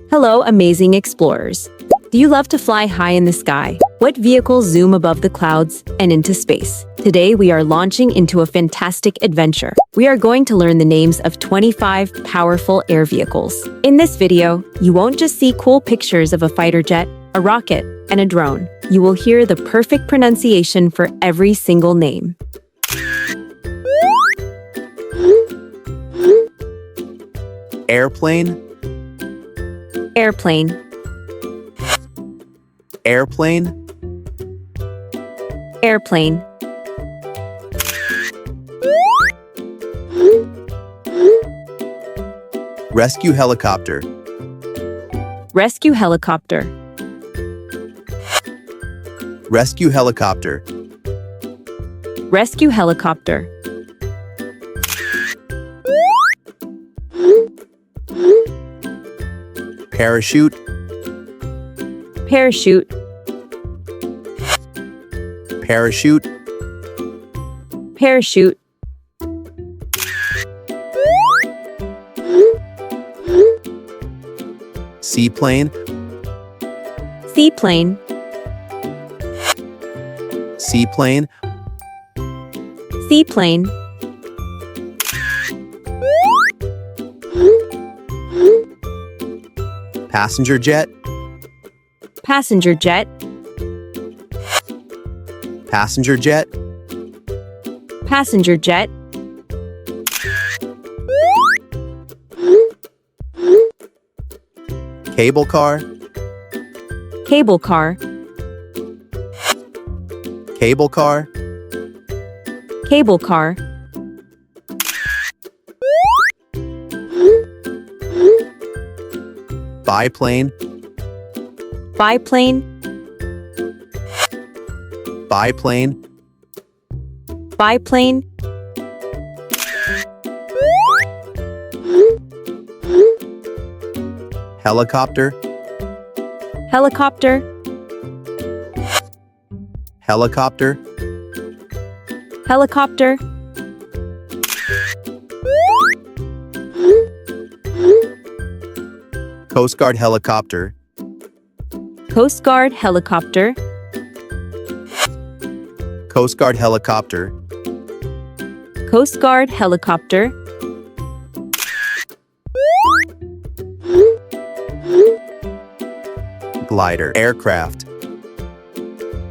Hello, amazing explorers. Do you love to fly high in the sky? What vehicles zoom above the clouds and into space? Today, we are launching into a fantastic adventure. We are going to learn the names of 25 powerful air vehicles. In this video, you won't just see cool pictures of a fighter jet, a rocket, and a drone. You will hear the perfect pronunciation for every single name. Airplane, Airplane, airplane, airplane, rescue helicopter, rescue helicopter, rescue helicopter, rescue helicopter, parachute, parachute, parachute, parachute, seaplane, seaplane, seaplane, seaplane, passenger jet, passenger jet, passenger jet, passenger jet, cable car, cable car, cable car, cable car, biplane, biplane, biplane, biplane, helicopter, helicopter, helicopter, helicopter, Coast Guard helicopter, Coast Guard helicopter, Coast Guard helicopter, Coast Guard helicopter, glider, aircraft,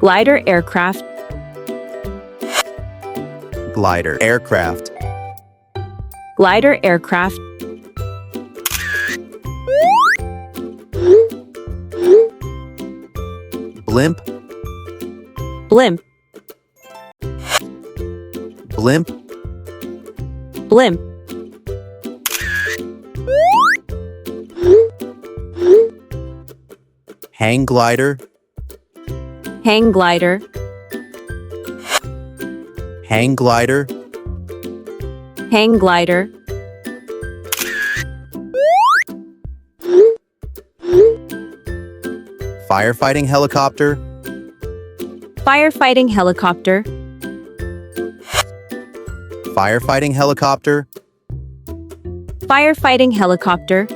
glider aircraft, glider, aircraft, glider aircraft, blimp, blimp, blimp, blimp, hang glider, hang glider, hang glider, hang glider, firefighting helicopter, firefighting helicopter, firefighting helicopter, firefighting helicopter,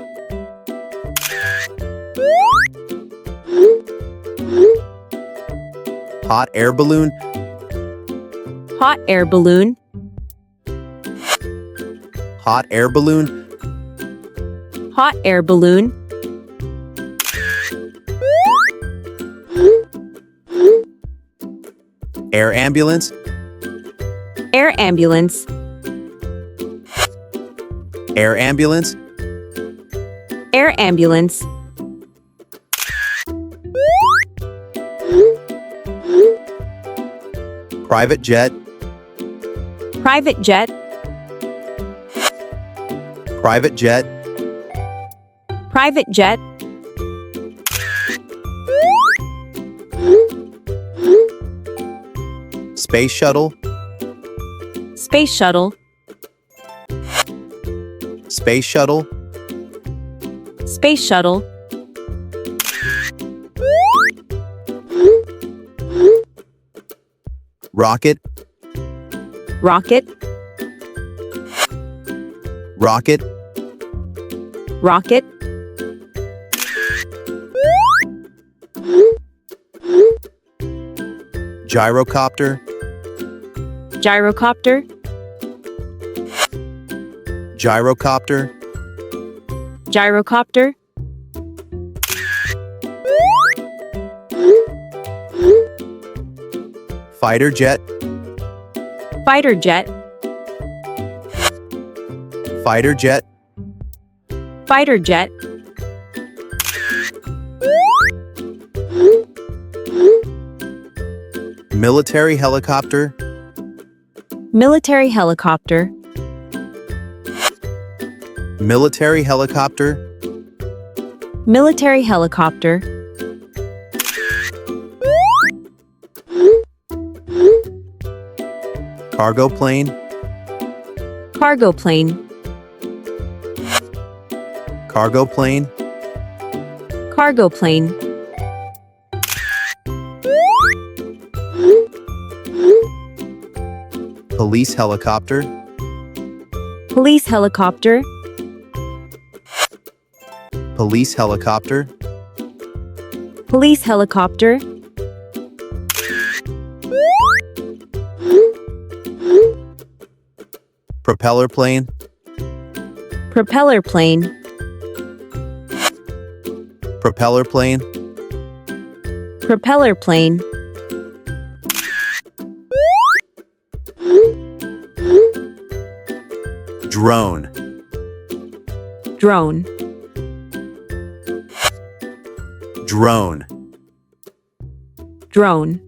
hot air balloon, hot air balloon, hot air balloon, hot air balloon, air ambulance, air ambulance, air ambulance, air ambulance, private jet, private jet, private jet, private jet, space shuttle, space shuttle, space shuttle, space shuttle, rocket, rocket, rocket, rocket, gyrocopter, gyrocopter, gyrocopter, gyrocopter, fighter jet, fighter jet, fighter jet, fighter jet, military helicopter, military helicopter, military helicopter, military helicopter, cargo plane, cargo plane, cargo plane, cargo plane, police helicopter, police helicopter, police helicopter, police helicopter, propeller plane, propeller plane, propeller plane, propeller plane, drone, drone, drone, drone,